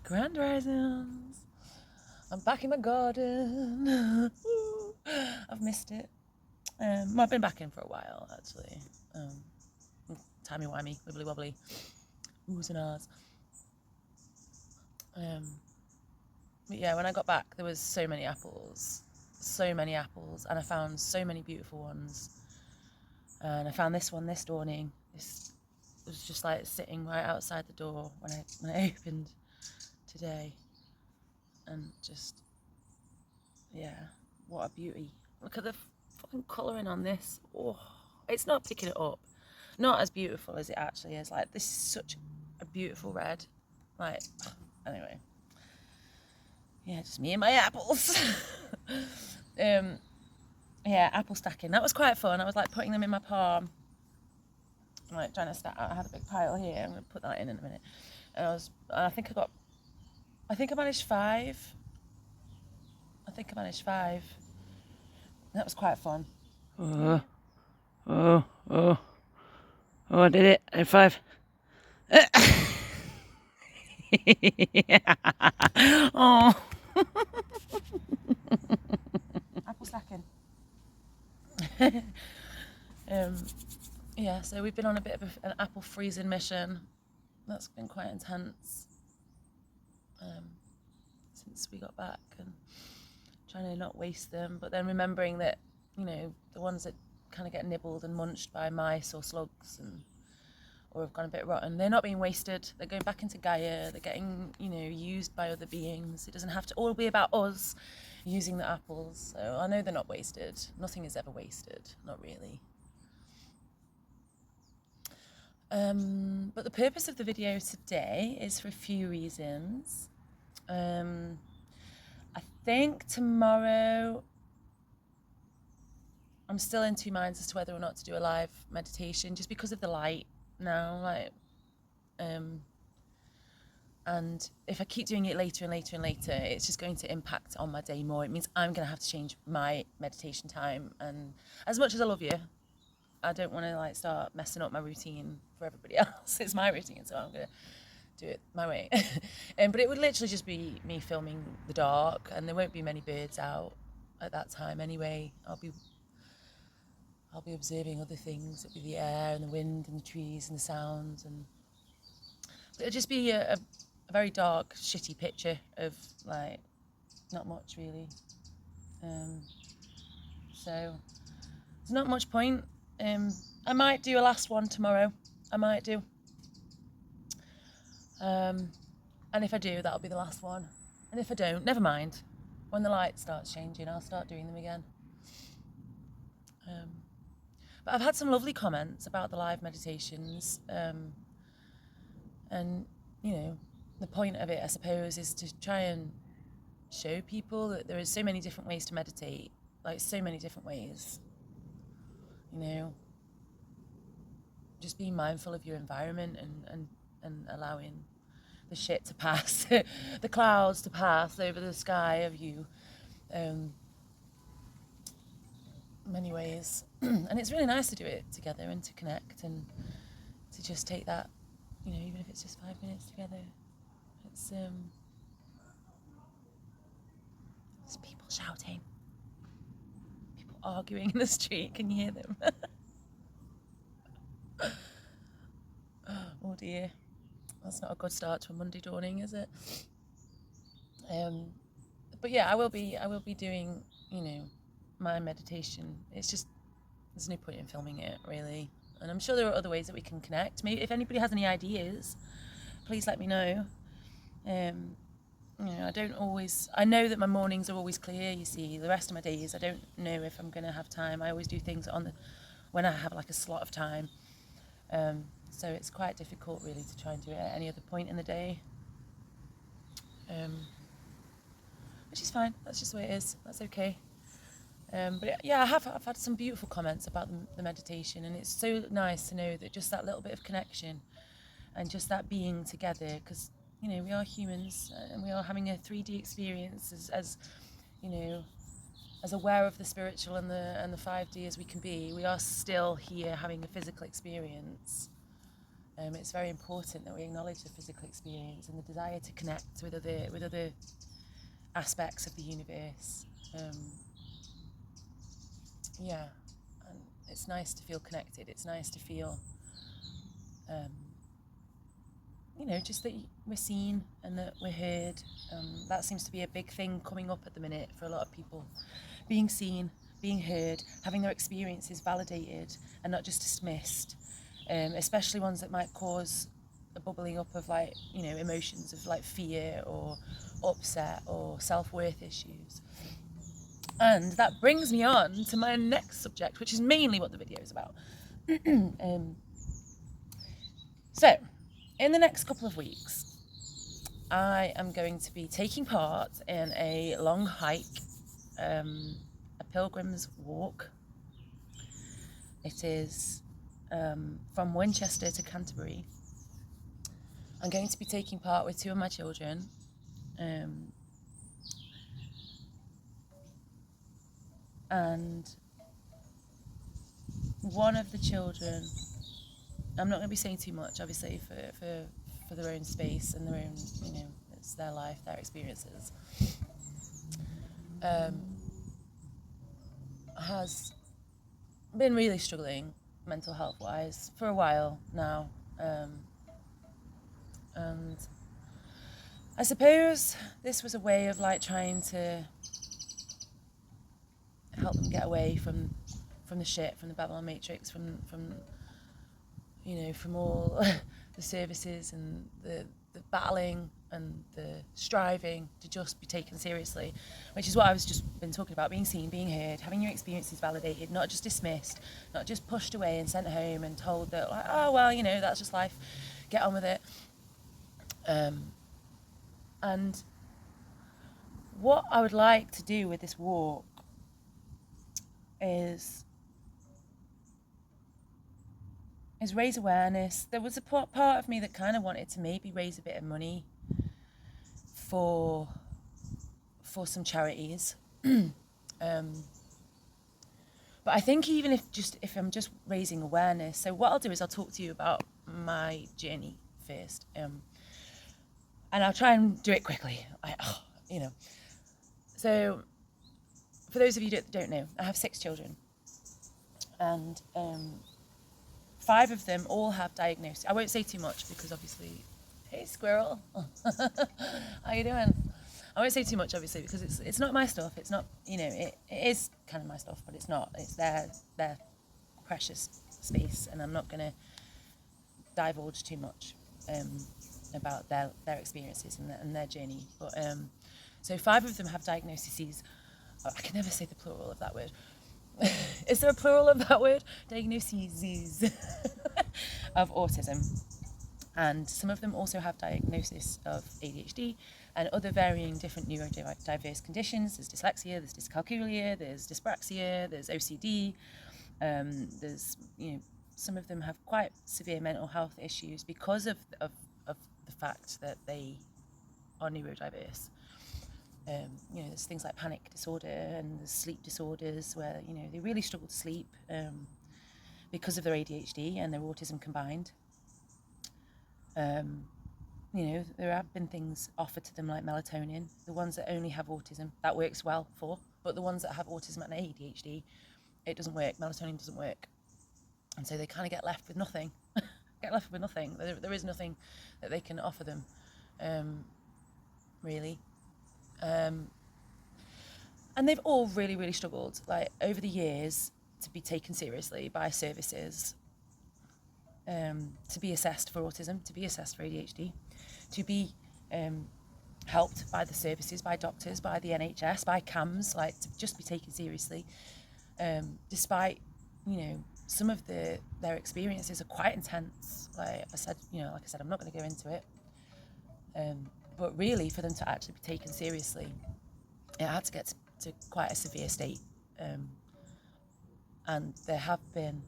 Grand risings. I'm back in my garden. I've missed it. Well, I've been back in for a while, actually. Timey-wimey, wibbly-wobbly, oohs and ahs. But yeah, when I got back, there was so many apples, and I found so many beautiful ones. And I found this one this dawning. This was just like sitting right outside the door when I opened today, and just, yeah, what a beauty. Look at the fucking colouring on this. Oh, it's not picking it up. Not as beautiful as it actually is. Like, this is such a beautiful red. Like, anyway. Yeah, just me and my apples. Yeah, apple stacking. That was quite fun. I was like putting them in my palm. I'm like trying to stack. I had a big pile here. I'm going to put that in a minute. And I think I managed 5. That was quite fun. Oh, I did it. I did 5. Oh. Apple stacking. Yeah, so we've been on a bit of an apple freezing mission. That's been quite intense since we got back, and trying to not waste them, but then remembering that, you know, the ones that kind of get nibbled and munched by mice or slugs or have gone a bit rotten, they're not being wasted. They're going back into Gaia. They're getting, you know, used by other beings. It doesn't have to all be about us using the apples. So I know they're not wasted. Nothing is ever wasted, not really. But the purpose of the video today is for a few reasons. I think tomorrow I'm still in 2 minds as to whether or not to do a live meditation, just because of the light now, like, and if I keep doing it later and later and later, it's just going to impact on my day more. It means I'm going to have to change my meditation time, and as much as I love you, I don't want to like start messing up my routine for everybody else. It's my routine, so I'm going to do it my way. But it would literally just be me filming the dark, and there won't be many birds out at that time anyway. I'll be observing other things. It'll be the air and the wind and the trees and the sounds, and it'll just be a very dark, shitty picture of like not much really. So there's not much point. I might do a last one tomorrow. I might do. And if I do, that'll be the last one. And if I don't, never mind. When the light starts changing, I'll start doing them again. But I've had some lovely comments about the live meditations. And, you know, the point of it, I suppose, is to try and show people that there are so many different ways to meditate. Like, so many different ways. You know, just being mindful of your environment and allowing the shit to pass, the clouds to pass over the sky of you, many ways. And it's really nice to do it together and to connect and to just take that, you know, even if it's just 5 minutes together. It's there's people shouting, people arguing in the street. Can you hear them? Oh dear, that's not a good start to a Monday dawning, is it? But yeah, I will be doing, you know, my meditation. It's just, there's no point in filming it really, and I'm sure there are other ways that we can connect. Maybe if anybody has any ideas, please let me know. You know, I know that my mornings are always clear, you see. The rest of my days, I don't know if I'm going to have time. I always do things when I have like a slot of time. So it's quite difficult really to try and do it at any other point in the day. Which is fine, that's just the way it is, that's okay. But yeah, I've had some beautiful comments about the meditation, and it's so nice to know that just that little bit of connection and just that being together, because, you know, we are humans and we are having a 3D experience as you know, as aware of the spiritual and the 5D as we can be. We are still here having a physical experience, It's very important that we acknowledge the physical experience and the desire to connect with other aspects of the universe. Yeah, and it's nice to feel connected. It's nice to feel, just that we're seen and that we're heard. That seems to be a big thing coming up at the minute for a lot of people. Being seen, being heard, having their experiences validated and not just dismissed, especially ones that might cause a bubbling up of emotions of fear or upset or self-worth issues. And that brings me on to my next subject, which is mainly what the video is about. So, in the next couple of weeks, I am going to be taking part in a long hike, a pilgrims walk. It is from Winchester to Canterbury. I'm going to be taking part with two of my children. And one of the children, I'm not going to be saying too much, obviously, for their own space and their own, it's their life, their experiences, has been really struggling mental health wise for a while now. And I suppose this was a way of trying to help them get away from the shit, from the Babylon Matrix, from all the services and the battling and the striving to just be taken seriously, which is what I was just been talking about: being seen, being heard, having your experiences validated, not just dismissed, not just pushed away and sent home and told that oh well, that's just life, get on with it. And what I would like to do with this walk is raise awareness. There was a part of me that kind of wanted to maybe raise a bit of money for some charities. But I think even if I'm just raising awareness, so what I'll do is I'll talk to you about my journey first, and I'll try and do it quickly. So for those of you that don't know, I have 6 children, and 5 of them all have diagnoses. I won't say too much because obviously, hey squirrel, how you doing? I won't say too much obviously because it's not my stuff. It's not, it is kind of my stuff, but it's not. It's their precious space, and I'm not going to divulge too much about their experiences and their journey. But so 5 of them have diagnoses. Oh, I can never say the plural of that word. Is there a plural of that word? Diagnoses of autism. And some of them also have diagnosis of ADHD and other varying different neurodiverse conditions. There's dyslexia, there's dyscalculia, there's dyspraxia, there's OCD. There's, some of them have quite severe mental health issues because of the fact that they are neurodiverse. There's things like panic disorder and there's sleep disorders where, they really struggle to sleep because of their ADHD and their autism combined. There have been things offered to them like melatonin. The ones that only have autism, that works well for, but the ones that have autism and ADHD, it doesn't work. Melatonin doesn't work. And so they kind of get left with nothing. There is nothing that they can offer them, really. And they've all really, really struggled, over the years, to be taken seriously by services, to be assessed for autism, to be assessed for ADHD, to be helped by the services, by doctors, by the NHS, by CAMS, to just be taken seriously, despite, some of their experiences are quite intense. Like I said, I'm not going to go into it. But really, for them to actually be taken seriously, it had to get to quite a severe state. And there have been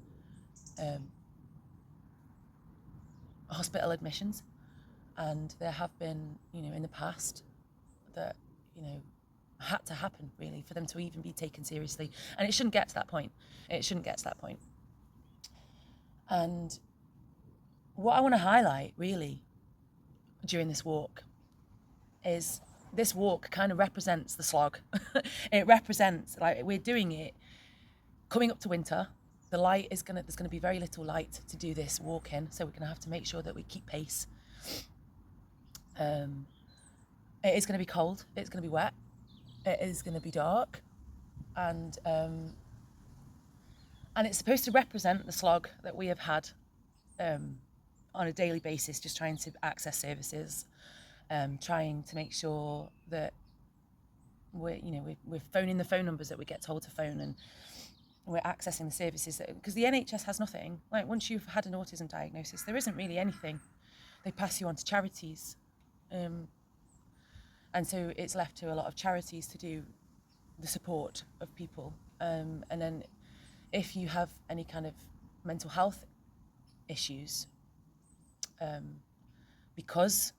hospital admissions, and there have been, in the past that, had to happen, really, for them to even be taken seriously. And it shouldn't get to that point. And what I want to highlight really during this walk is this walk kind of represents the slog. It represents, like, we're doing it coming up to winter. The light is there's gonna be very little light to do this walk in, so we're gonna have to make sure that we keep pace. It is gonna be cold, it's gonna be wet, it is gonna be dark, and it's supposed to represent the slog that we have had on a daily basis, just trying to access services, trying to make sure that we're phoning the phone numbers that we get told to phone, and we're accessing the services because the NHS has nothing. Like, once you've had an autism diagnosis, there isn't really anything. They pass you on to charities, and so it's left to a lot of charities to do the support of people, and then if you have any kind of mental health issues, because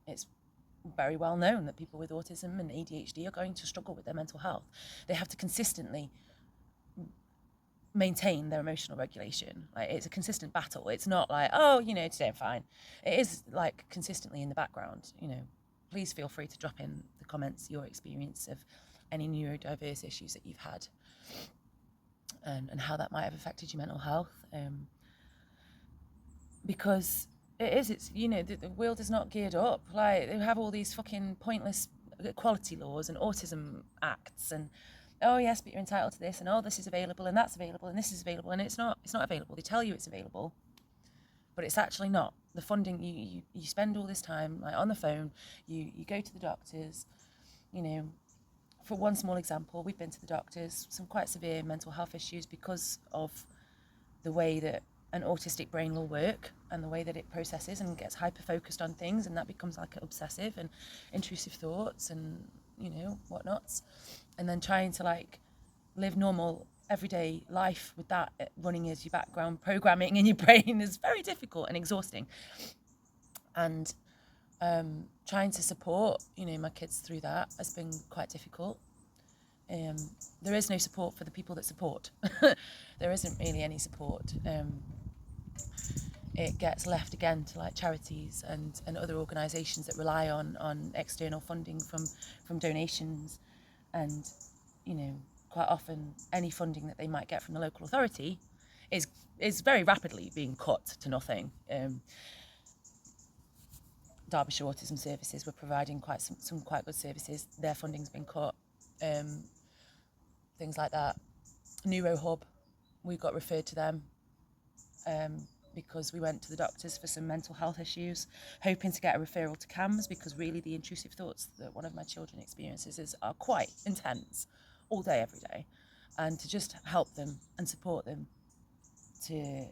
it's very well known that people with autism and ADHD are going to struggle with their mental health. They have to consistently maintain their emotional regulation. Like, it's a consistent battle. It's not like, oh, today I'm fine. It is like consistently in the background. Please feel free to drop in the comments your experience of any neurodiverse issues that you've had, and how that might have affected your mental health. Because the world is not geared up. Like, they have all these fucking pointless equality laws and autism acts, and oh yes, but you're entitled to this, and oh, this is available, and that's available, and this is available, and it's not available. They tell you it's available, but it's actually not. The funding, you spend all this time, like, on the phone, you go to the doctors. For one small example, we've been to the doctors, some quite severe mental health issues because of the way that an autistic brain will work and the way that it processes and gets hyper focused on things, and that becomes like obsessive and intrusive thoughts and whatnots, and then trying to like live normal everyday life with that running as your background programming in your brain is very difficult and exhausting. And trying to support my kids through that has been quite difficult. There is no support for the people that support. There isn't really any support. It gets left again to like charities and other organisations that rely on external funding from donations, and quite often any funding that they might get from the local authority is very rapidly being cut to nothing. Derbyshire Autism Services were providing some quite good services. Their funding's been cut. Things like that. NeuroHub, we got referred to them because we went to the doctors for some mental health issues, hoping to get a referral to CAMHS, because really the intrusive thoughts that one of my children experiences are quite intense all day, every day, and to just help them and support them to,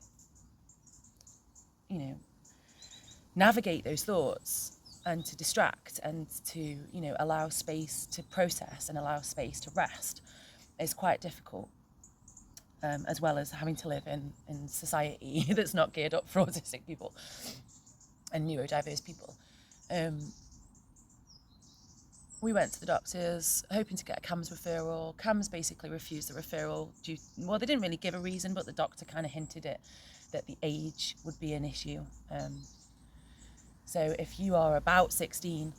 navigate those thoughts and to distract and to, allow space to process and allow space to rest is quite difficult, as well as having to live in society that's not geared up for autistic people and neurodiverse people. We went to the doctors hoping to get a CAMHS referral. CAMHS basically refused the referral they didn't really give a reason, but the doctor kind of hinted that the age would be an issue. So if you are about 16,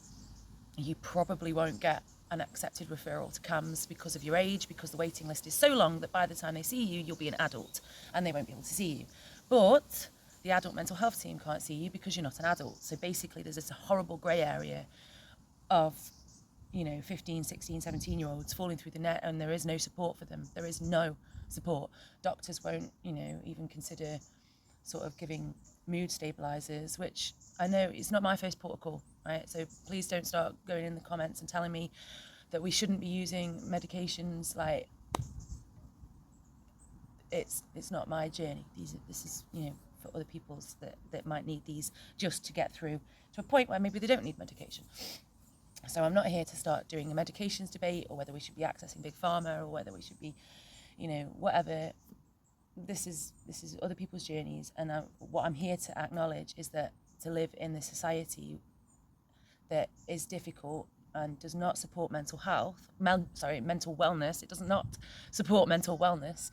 you probably won't get an accepted referral to CAMHS because of your age, because the waiting list is so long that by the time they see you, you'll be an adult and they won't be able to see you. But the adult mental health team can't see you because you're not an adult. So basically there's this horrible grey area of 15, 16, 17-year-olds falling through the net, and there is no support for them. There is no support. Doctors won't, even consider sort of giving mood stabilizers, which I know it's not my first protocol, right? So please don't start going in the comments and telling me that we shouldn't be using medications. Like, it's not my journey. This is for other people's that might need these just to get through to a point where maybe they don't need medication. So I'm not here to start doing a medications debate, or whether we should be accessing big pharma, or whether we should be, whatever. This is other people's journeys, and what I'm here to acknowledge is that to live in this society that is difficult and does not support mental wellness. It does not support mental wellness.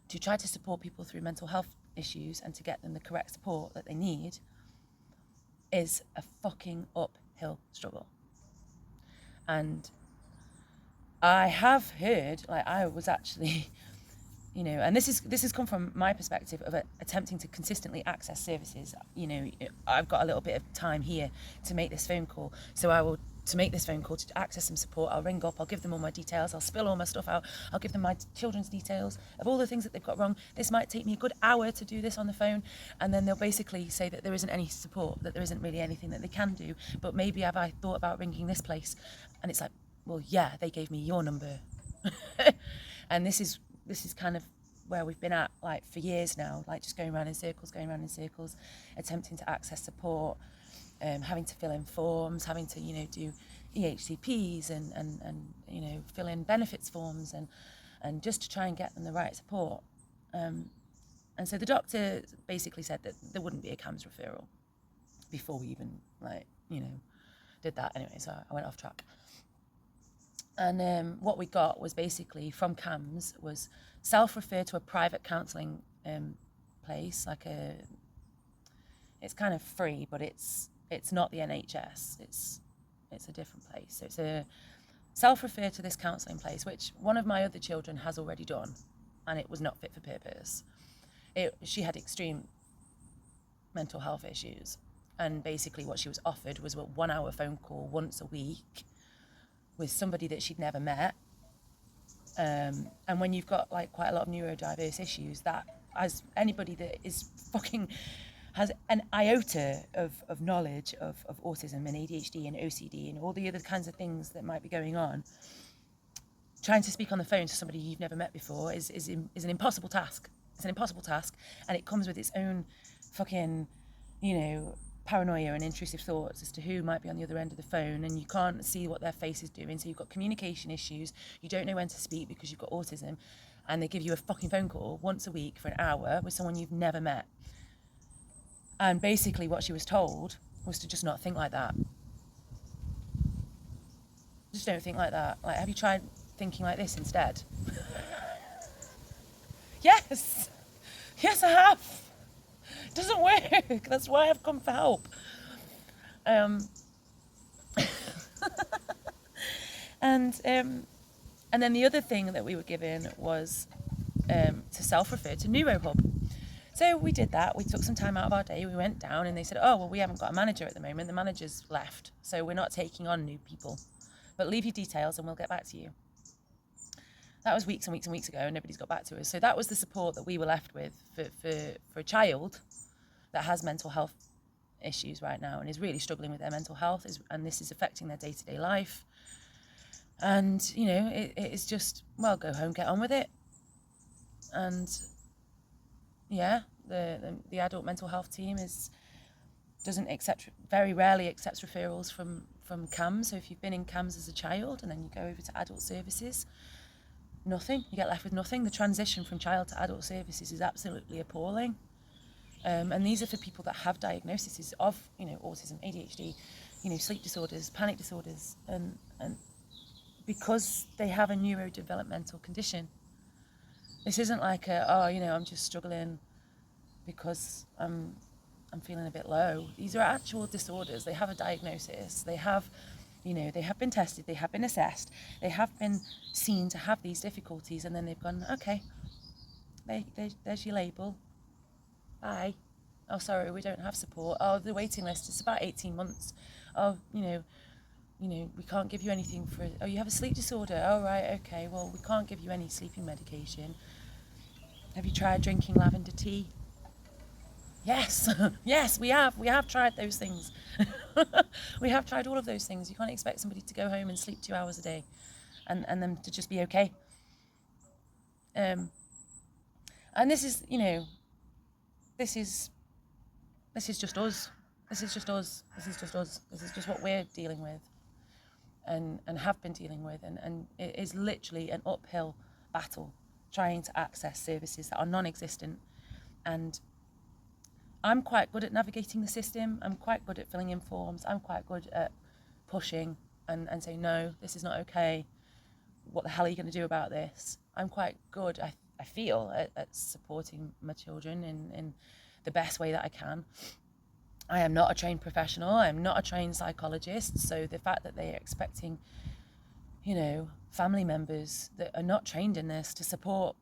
To try to support people through mental health issues and to get them the correct support that they need is a fucking uphill struggle. And I have heard, like, I was actually, and this has come from my perspective of attempting to consistently access services. I've got a little bit of time here to make this phone call, so to make this phone call to access some support, I'll ring up, I'll give them all my details, I'll spill all my stuff out, I'll give them my children's details of all the things that they've got wrong. This might take me a good hour to do this on the phone, and then they'll basically say that there isn't any support, that there isn't really anything that they can do, but maybe have I thought about ringing this place? And it's like, well, yeah, they gave me your number. And this is kind of where we've been at, like, for years now, like, just going around in circles, attempting to access support, having to fill in forms, having to, do EHCPs and fill in benefits forms and just to try and get them the right support. And so the doctor basically said that there wouldn't be a CAMHS referral before we even, did that. Anyway, so I went off track. And what we got was basically from CAMHS was self-refer to a private counselling place, it's kind of free, but it's not the NHS. It's a different place. So it's a self-refer to this counselling place, which one of my other children has already done, and it was not fit for purpose. She had extreme mental health issues, and basically what she was offered was a 1 hour phone call once a week with somebody that she'd never met. And when you've got, like, quite a lot of neurodiverse issues, that, as anybody that is fucking has an iota of knowledge of autism and ADHD and OCD and all the other kinds of things that might be going on, trying to speak on the phone to somebody you've never met before is an impossible task. It's an impossible task, and it comes with its own fucking, paranoia and intrusive thoughts as to who might be on the other end of the phone, and you can't see what their face is doing, so you've got communication issues, you don't know when to speak because you've got autism, and they give you a fucking phone call once a week for an hour with someone you've never met. And basically what she was told was to just not think like that. Just don't think like that. Like, have you tried thinking like this instead? Yes, I have. It doesn't work. That's why I've come for help. And then the other thing that we were given was to self-refer to NeuroHub. So we did that. We took some time out of our day. We went down and they said, oh, well, we haven't got a manager at the moment. The manager's left. So we're not taking on new people. But leave your details and we'll get back to you. That was weeks and weeks and weeks ago, and nobody's got back to us. So that was the support that we were left with for a child that has mental health issues right now and is really struggling with their mental health, and this is affecting their day-to-day life. And, it is just, well, go home, get on with it. And yeah, the adult mental health team very rarely accepts referrals from CAMHS. So if you've been in CAMHS as a child and then you go over to adult services, nothing. You get left with nothing. The transition from child to adult services is absolutely appalling. And these are for people that have diagnoses of, autism, ADHD, sleep disorders, panic disorders, and because they have a neurodevelopmental condition. This isn't like I'm just struggling because I'm feeling a bit low. These are actual disorders. They have a diagnosis. They have, they have been tested. They have been assessed. They have been seen to have these difficulties, and then they've gone, okay, there's your label. Bye. Oh, sorry, we don't have support. Oh, the waiting list is about 18 months. Oh, we can't give you anything for. Oh, you have a sleep disorder. Oh, right, okay. Well, we can't give you any sleeping medication. Have you tried drinking lavender tea? Yes, yes, we have. We have tried those things. We have tried all of those things. You can't expect somebody to go home and sleep 2 hours a day, and them to just be okay. And this is, this is just us. This is just us. This is just us. This is just what we're dealing with, and have been dealing with, and it is literally an uphill battle trying to access services that are non-existent. And I'm quite good at navigating the system. I'm quite good at filling in forms. I'm quite good at pushing and saying, no, this is not okay. What the hell are you going to do about this? I'm quite good, I feel at supporting my children in the best way that I can. I am not a trained professional. I am not a trained psychologist. So the fact that they are expecting, family members that are not trained in this to support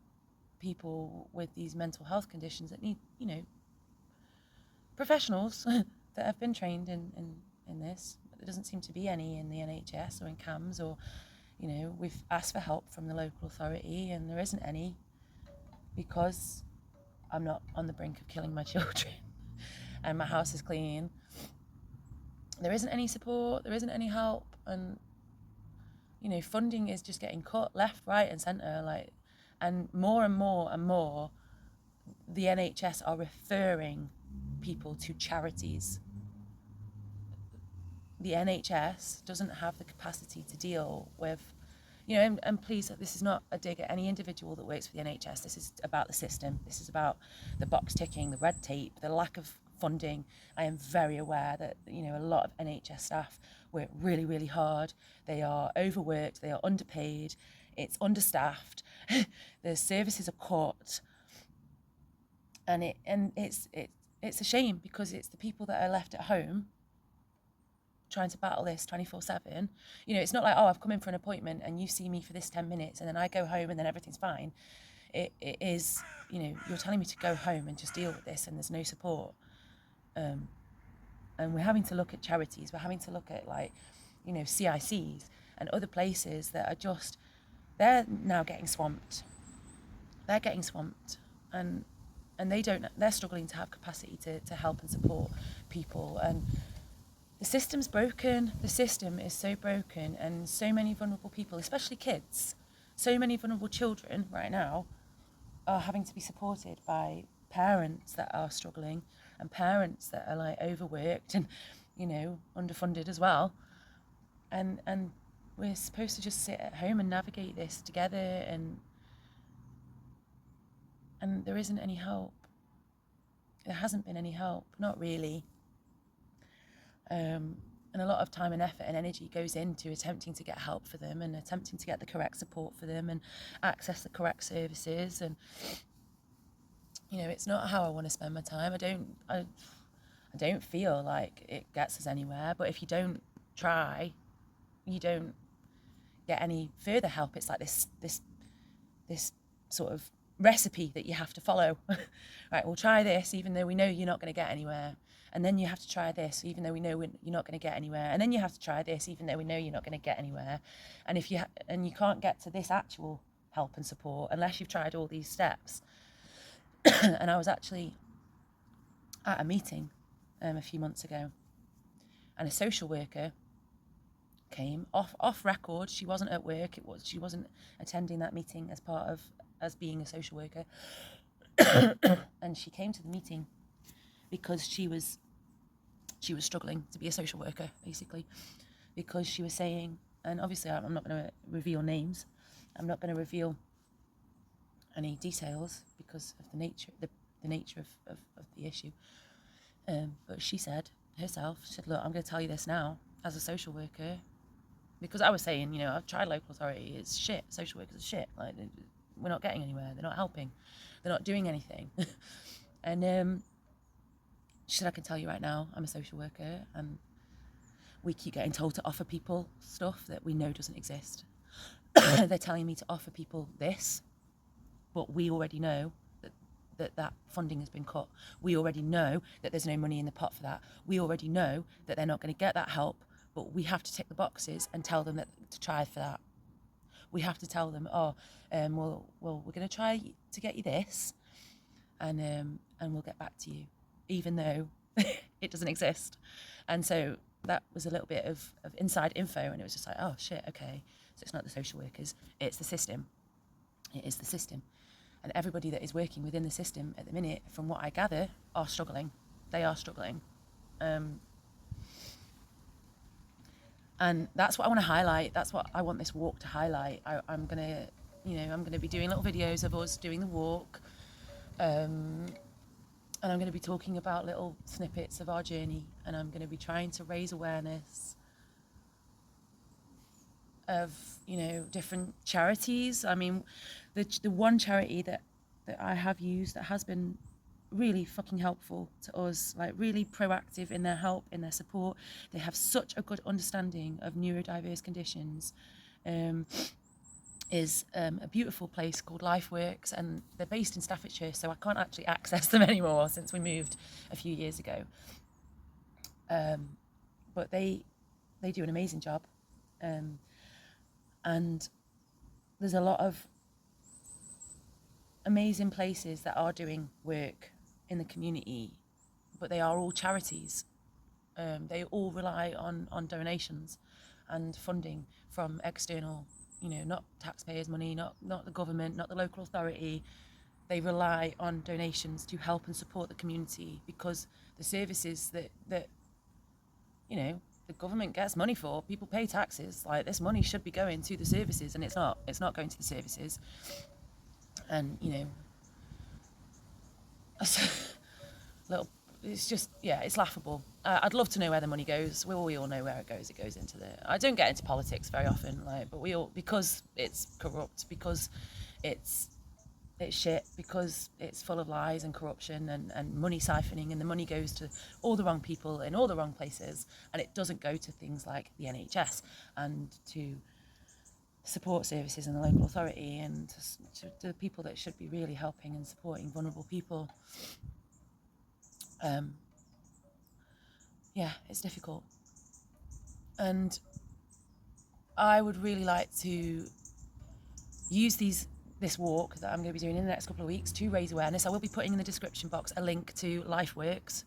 people with these mental health conditions that need, professionals that have been trained in this. There doesn't seem to be any in the NHS or in CAMS, or, we've asked for help from the local authority and there isn't any, because I'm not on the brink of killing my children and my house is clean. There isn't any support, there isn't any help, and funding is just getting cut left, right and centre, and more and more and more the NHS are referring people to charities. The NHS doesn't have the capacity to deal with, and please, this is not a dig at any individual that works for the NHS. This is about the system. This is about the box ticking, the red tape, the lack of funding. I am very aware that, a lot of NHS staff work really, really hard. They are overworked, they are underpaid, it's understaffed, the services are cut. And it's a shame, because it's the people that are left at home trying to battle this 24/7. It's not like, oh, I've come in for an appointment and you see me for this 10 minutes and then I go home and then everything's fine. It is, you're telling me to go home and just deal with this and there's no support. And we're having to look at charities, we're having to look at CICs and other places that are just, they're now getting swamped. They're getting swamped and they're struggling to have capacity to help and support people. And the system's broken. The system is so broken, and so many vulnerable people, especially kids, so many vulnerable children right now are having to be supported by parents that are struggling and parents that are overworked and, underfunded as well. And we're supposed to just sit at home and navigate this together, and there isn't any help. There hasn't been any help, not really. And a lot of time and effort and energy goes into attempting to get help for them and attempting to get the correct support for them and access the correct services. And, it's not how I want to spend my time. I don't feel like it gets us anywhere, but if you don't try, you don't get any further help. It's like this sort of recipe that you have to follow. Right, we'll try this even though we know you're not going to get anywhere, and then you have to try this even though we know you're not going to get anywhere, and then you have to try this even though we know you're not going to get anywhere. And if you and you can't get to this actual help and support unless you've tried all these steps. And I was actually at a meeting a few months ago, and a social worker came off record. She wasn't at work. She wasn't attending that meeting as being a social worker. And she came to the meeting because she was struggling to be a social worker, basically, because she was saying, and obviously I'm not going to reveal names, I'm not going to reveal any details because of the nature of the issue. But she said herself, look, I'm going to tell you this now as a social worker, because I was saying, I've tried local authority, it's shit, social workers are shit, we're not getting anywhere, they're not helping, they're not doing anything. And she said, I can tell you right now, I'm a social worker, and we keep getting told to offer people stuff that we know doesn't exist. They're telling me to offer people this, but we already know that funding has been cut. We already know that there's no money in the pot for that. We already know that they're not going to get that help, but we have to tick the boxes and tell them that to try for that. We have to tell them, well, we're going to try to get you this, and we'll get back to you, even though it doesn't exist. And so that was a little bit of inside info, and it was just like, oh shit, okay, so it's not the social workers, it's the system. It is the system. And everybody that is working within the system at the minute, from what I gather, are struggling. They are struggling. And that's what I want to highlight. That's what I want this walk to highlight. I'm gonna be doing little videos of us doing the walk, and I'm going to be talking about little snippets of our journey, and I'm going to be trying to raise awareness of, you know, different charities. I mean, the one charity that I have used that has been really fucking helpful to us, like really proactive in their help, in their support. They have such a good understanding of neurodiverse conditions. Is a beautiful place called LifeWorks, and they're based in Staffordshire, so I can't actually access them anymore since we moved a few years ago. But they do an amazing job, and there's a lot of amazing places that are doing work in the community, but they are all charities. They all rely on donations and funding from external, you know, not taxpayers' money, not the government, not the local authority. They rely on donations to help and support the community, because the services that you know, the government gets money for, people pay taxes, like this money should be going to the services, and it's not going to the services. And, you know, little, it's just, yeah, it's laughable. I'd love to know where the money goes. We all know where it goes. It goes into I don't get into politics very often, like, but we all, because it's corrupt, because it's shit, because it's full of lies and corruption and money siphoning, and the money goes to all the wrong people in all the wrong places, and it doesn't go to things like the NHS and to support services in the local authority and to the people that should be really helping and supporting vulnerable people. Yeah, it's difficult. And I would really like to use this walk that I'm going to be doing in the next couple of weeks to raise awareness. I will be putting in the description box a link to LifeWorks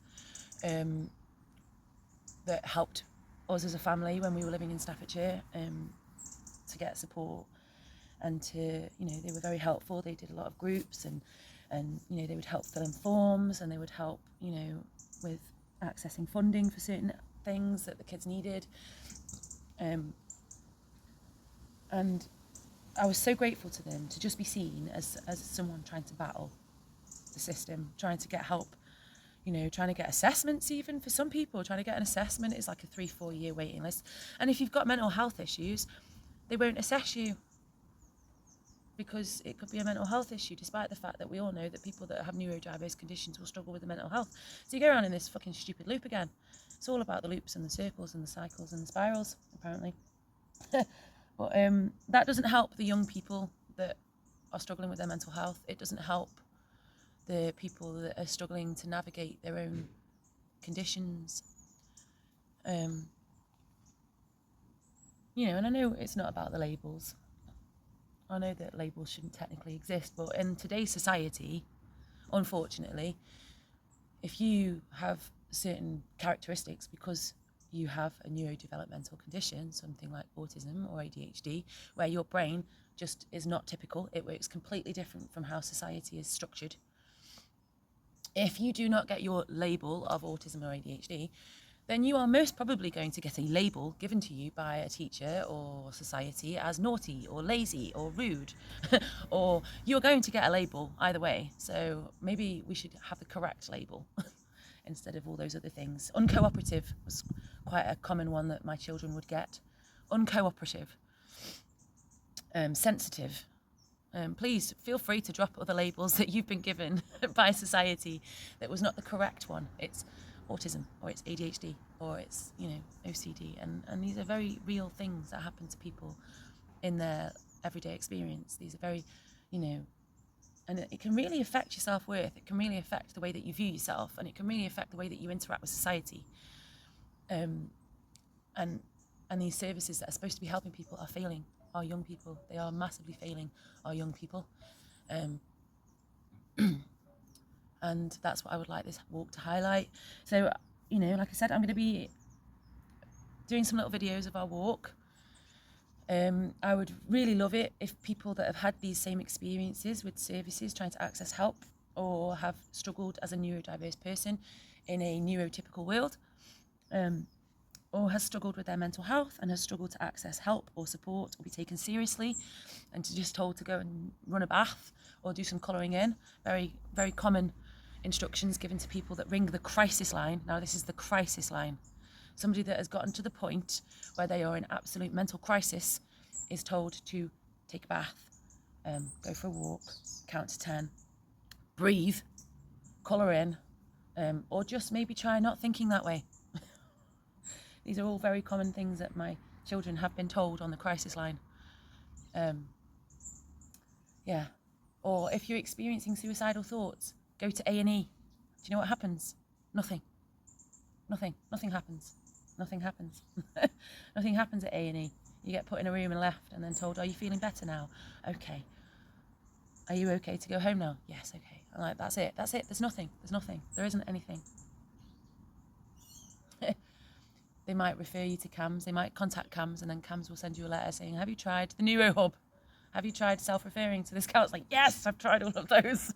that helped us as a family when we were living in Staffordshire, to get support, and to, you know, they were very helpful. They did a lot of groups, and you know, they would help fill in forms, and they would help, you know, with accessing funding for certain things that the kids needed. And I was so grateful to them to just be seen as someone trying to battle the system, trying to get help, you know, trying to get assessments. Even for some people, trying to get an assessment is like a 3-4 year waiting list. And if you've got mental health issues, they won't assess you, because it could be a mental health issue, despite the fact that we all know that people that have neurodiverse conditions will struggle with the mental health. So you go around in this fucking stupid loop again. It's all about the loops and the circles and the cycles and the spirals, apparently. But that doesn't help the young people that are struggling with their mental health. It doesn't help the people that are struggling to navigate their own conditions. You know, and I know it's not about the labels. I know that labels shouldn't technically exist, but in today's society, unfortunately, if you have certain characteristics because you have a neurodevelopmental condition, something like autism or ADHD, where your brain just is not typical, it works completely different from how society is structured. If you do not get your label of autism or ADHD, then you are most probably going to get a label given to you by a teacher or society as naughty or lazy or rude, or you're going to get a label either way. So maybe we should have the correct label instead of all those other things. Uncooperative was quite a common one that my children would get. Uncooperative. Sensitive. Please feel free to drop other labels that you've been given by society that was not the correct one. It's autism, or it's ADHD, or it's, you know, OCD, and these are very real things that happen to people in their everyday experience. These are very, you know, and it can really affect your self-worth. It can really affect the way that you view yourself, and it can really affect the way that you interact with society. And these services that are supposed to be helping people are failing our young people. They are massively failing our young people. And that's what I would like this walk to highlight. So, you know, like I said, I'm going to be doing some little videos of our walk. I would really love it if people that have had these same experiences with services, trying to access help, or have struggled as a neurodiverse person in a neurotypical world, or has struggled with their mental health and has struggled to access help or support or be taken seriously, and to just told to go and run a bath or do some colouring in. Very, very common instructions given to people that ring the crisis line. Now, this is the crisis line. Somebody that has gotten to the point where they are in absolute mental crisis, is told to take a bath, go for a walk, count to 10, breathe, colour in, or just maybe try not thinking that way. These are all very common things that my children have been told on the crisis line. Yeah. Or if you're experiencing suicidal thoughts, go to A&E. Do you know what happens? Nothing. Nothing happens. Nothing happens. Nothing happens at A&E. You get put in a room and left and then told, are you feeling better now? Okay. Are you okay to go home now? Yes, okay. I'm like, that's it. There's nothing. There isn't anything. They might refer you to CAMS. They might contact CAMS, and then CAMS will send you a letter saying, have you tried the Neuro Hub? Have you tried self-referring to this couch? Like, yes, I've tried all of those.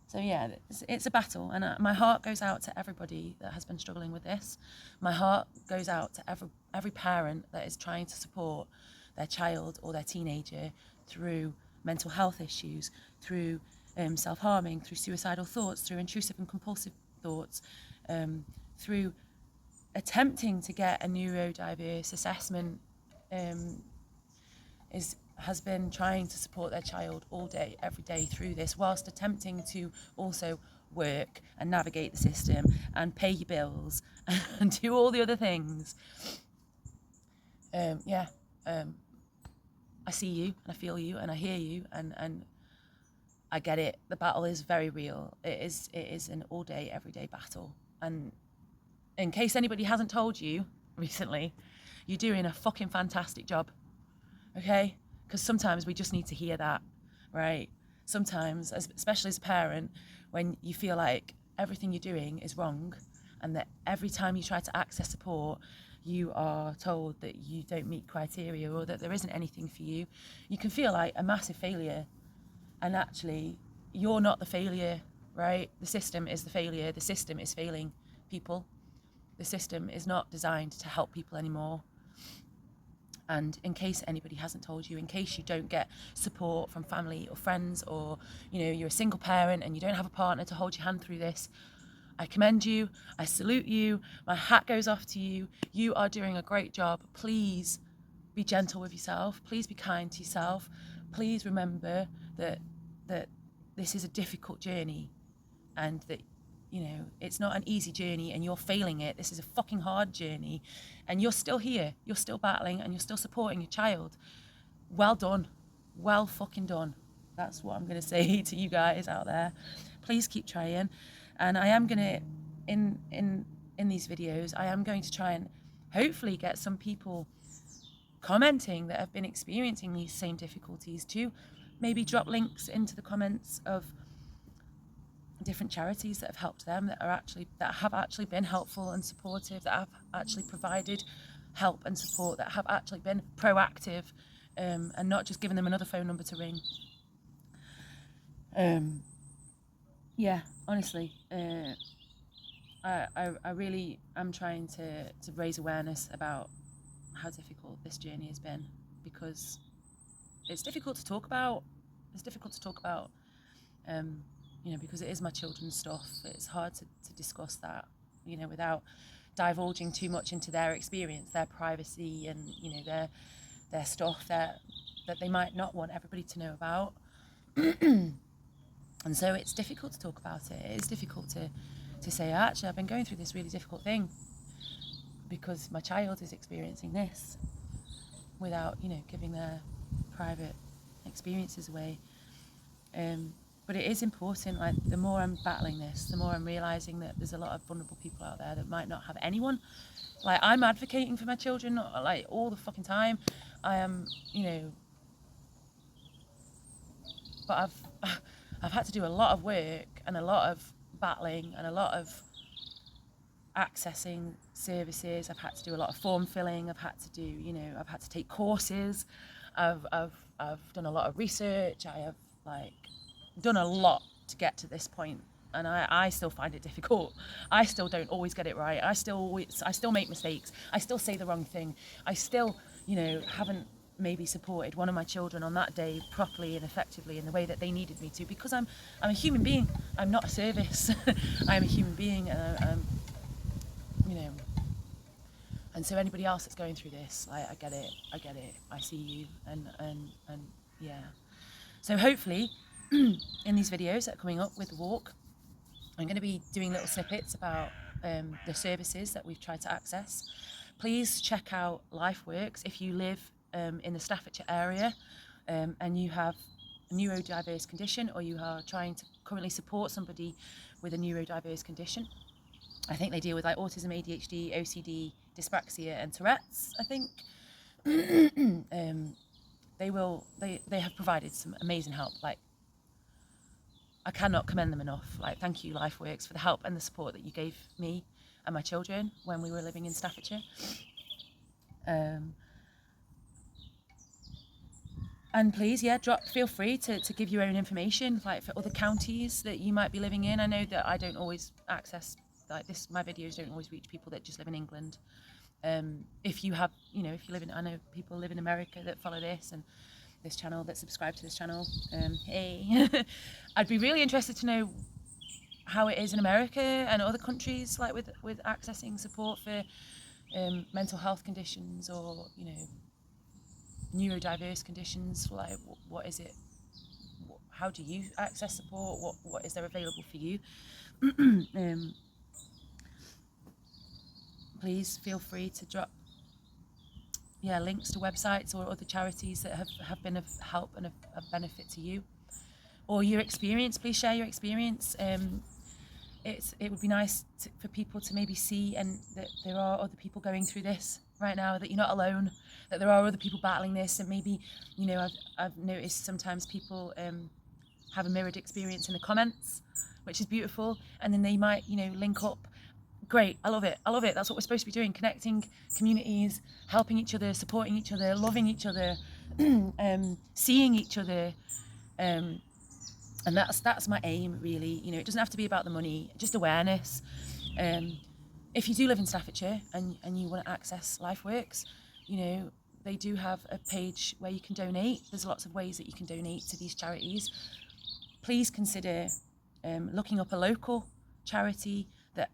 So yeah, it's a battle, and my heart goes out to everybody that has been struggling with this. My heart goes out to every parent that is trying to support their child or their teenager through mental health issues, through self-harming, through suicidal thoughts, through intrusive and compulsive thoughts, through attempting to get a neurodiverse assessment, has been trying to support their child all day, every day through this, whilst attempting to also work and navigate the system and pay your bills and do all the other things. I see you and I feel you and I hear you and I get it. The battle is very real. It is an all day, everyday battle. And in case anybody hasn't told you recently, you're doing a fucking fantastic job. Okay? Because sometimes we just need to hear that, right? Sometimes, especially as a parent, when you feel like everything you're doing is wrong and that every time you try to access support, you are told that you don't meet criteria or that there isn't anything for you, you can feel like a massive failure. And actually, you're not the failure, right? The system is the failure. The system is failing people. The system is not designed to help people anymore. And in case anybody hasn't told you, in case you don't get support from family or friends, or you're a single parent and you don't have a partner to hold your hand through this, I commend you, I salute you, my hat goes off to you. You are doing a great job. Please be gentle with yourself. Please be kind to yourself. Please remember that this is a difficult journey and that it's not an easy journey and you're failing it. This is a fucking hard journey and you're still here. You're still battling and you're still supporting your child. Well done. Well fucking done. That's what I'm going to say to you guys out there. Please keep trying. And I am going to, in these videos, I am going to try and hopefully get some people commenting that have been experiencing these same difficulties to maybe drop links into the comments of different charities that have helped them, that have actually been helpful and supportive, that have actually provided help and support, that have actually been proactive, and not just given them another phone number to ring. Honestly, I really am trying to raise awareness about how difficult this journey has been, because it's difficult to talk about. Because it is my children's stuff. It's hard to discuss that, without divulging too much into their experience, their privacy, and their stuff that they might not want everybody to know about. And so it's difficult to talk about it. It is difficult to say, actually, I've been going through this really difficult thing because my child is experiencing this, without giving their private experiences away. But it is important, like, the more I'm battling this, the more I'm realising that there's a lot of vulnerable people out there that might not have anyone. Like, I'm advocating for my children, like, all the fucking time. I am, but I've had to do a lot of work and a lot of battling and a lot of accessing services. I've had to do a lot of form filling. I've had to take courses. I've done a lot of research. I have, done a lot to get to this point, and I still find it difficult. I still don't always get it right. I still make mistakes. I still say the wrong thing. I still, haven't maybe supported one of my children on that day properly and effectively in the way that they needed me to, because I'm a human being. I'm not a service. I'm a human being, and And so anybody else that's going through this, I get it, I see you, and yeah. So hopefully, in these videos that are coming up with the walk, I'm going to be doing little snippets about the services that we've tried to access. Please check out LifeWorks if you live in the Staffordshire area and you have a neurodiverse condition, or you are trying to currently support somebody with a neurodiverse condition. I think they deal with like autism, ADHD, OCD, dyspraxia, and Tourette's, I think. They have provided some amazing help. Like, I cannot commend them enough. Like, thank you, LifeWorks, for the help and the support that you gave me and my children when we were living in Staffordshire. And please, feel free to give your own information, like for other counties that you might be living in. I know that I don't always access, like this, my videos don't always reach people that just live in England. If you have, if you live in, I know people live in America that follow this and this channel, that subscribe to this channel. Hey, I'd be really interested to know how it is in America and other countries, like with accessing support for mental health conditions, or neurodiverse conditions. Like, what is it? How do you access support? What is there available for you? Please feel free to drop links to websites or other charities that have been of help and of benefit to you, or your experience. Please share your experience. It would be nice for people to maybe see, and that there are other people going through this right now, that you're not alone, that there are other people battling this. And maybe, I've noticed sometimes people have a mirrored experience in the comments, which is beautiful, and then they might link up. Great, I love it. That's what we're supposed to be doing: connecting communities, helping each other, supporting each other, loving each other, seeing each other, and that's my aim, really. It doesn't have to be about the money, just awareness. If you do live in Staffordshire and you want to access LifeWorks, they do have a page where you can donate. There's lots of ways that you can donate to these charities. Please consider looking up a local charity that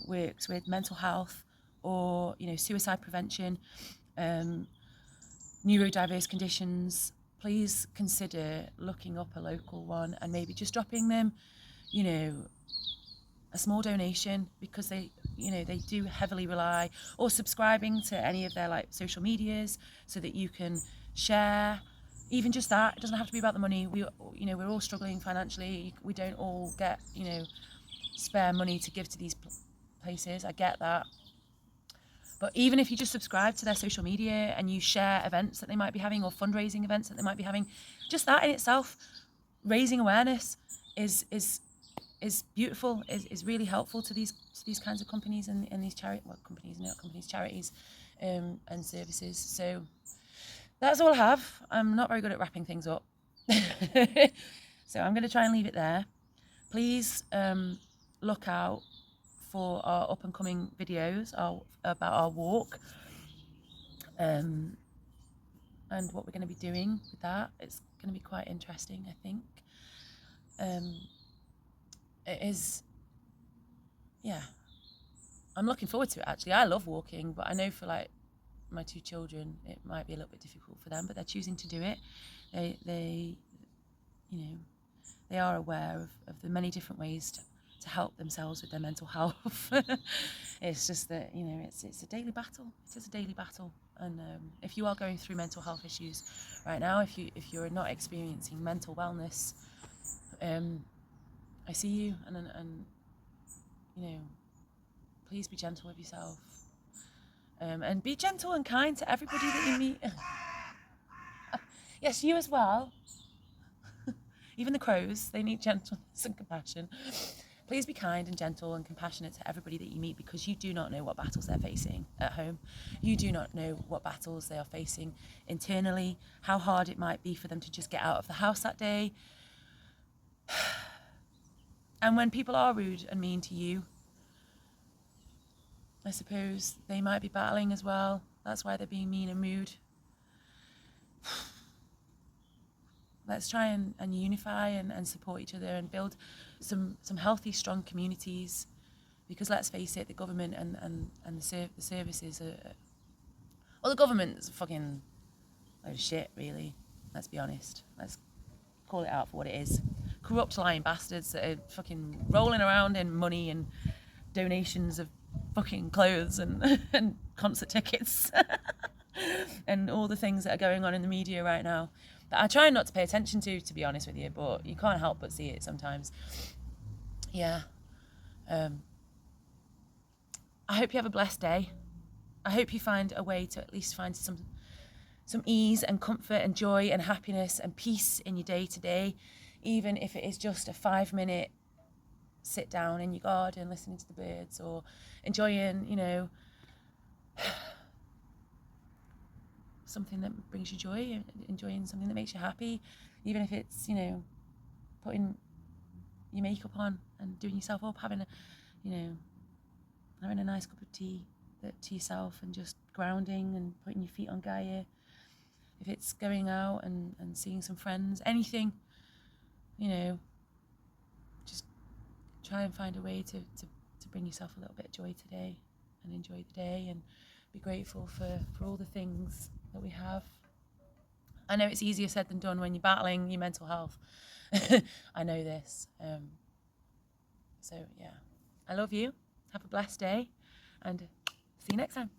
works with mental health, or suicide prevention, neurodiverse conditions. Please consider looking up a local one and maybe just dropping them a small donation, because they do heavily rely, or subscribing to any of their like social medias, so that you can share. Even just that, it doesn't have to be about the money. We're all struggling financially. We don't all get spare money to give to these places. I get that. But even if you just subscribe to their social media and you share events that they might be having, or fundraising events that they might be having, just that in itself, raising awareness is beautiful, is really helpful to these kinds of companies and these charities and services. So that's all I have. I'm not very good at wrapping things up. So I'm going to try and leave it there. Please look out for our up and coming videos about our walk, and what we're going to be doing with that. It's going to be quite interesting, I think. It is, I'm looking forward to it, actually. I love walking, but I know for like my two children it might be a little bit difficult for them, but they're choosing to do it. They are aware of the many different ways to help themselves with their mental health. It's just that it's a daily battle. It is a daily battle. And if you are going through mental health issues right now, if you're not experiencing mental wellness, I see you, and please be gentle with yourself, and be gentle and kind to everybody that you meet. Yes, you as well. Even the crows, they need gentleness and compassion. Please be kind and gentle and compassionate to everybody that you meet, because you do not know what battles they're facing at home. You do not know what battles they are facing internally, how hard it might be for them to just get out of the house that day. And when people are rude and mean to you, I suppose they might be battling as well. That's why they're being mean and rude. Let's try and unify and support each other and build some healthy, strong communities Because let's face it, the government and the services are... Well, the government's a fucking load of shit, really. Let's be honest. Let's call it out for what it is. Corrupt, lying bastards that are fucking rolling around in money and donations of fucking clothes and, and concert tickets and all the things that are going on in the media right now that I try not to pay attention to be honest with you, but you can't help but see it sometimes. Yeah. I hope you have a blessed day. I hope you find a way to at least find some ease and comfort and joy and happiness and peace in your day to day, even if it is just a 5-minute sit down in your garden listening to the birds, or enjoying, you know, something that brings you joy, enjoying something that makes you happy, even if it's, you know, putting your makeup on and doing yourself up, having a nice cup of tea to yourself and just grounding and putting your feet on Gaia. If it's going out and seeing some friends, anything, you know, just try and find a way to bring yourself a little bit of joy today and enjoy the day and be grateful for all the things that we have. I know it's easier said than done when you're battling your mental health. I know this. So, yeah, I love you. Have a blessed day and see you next time.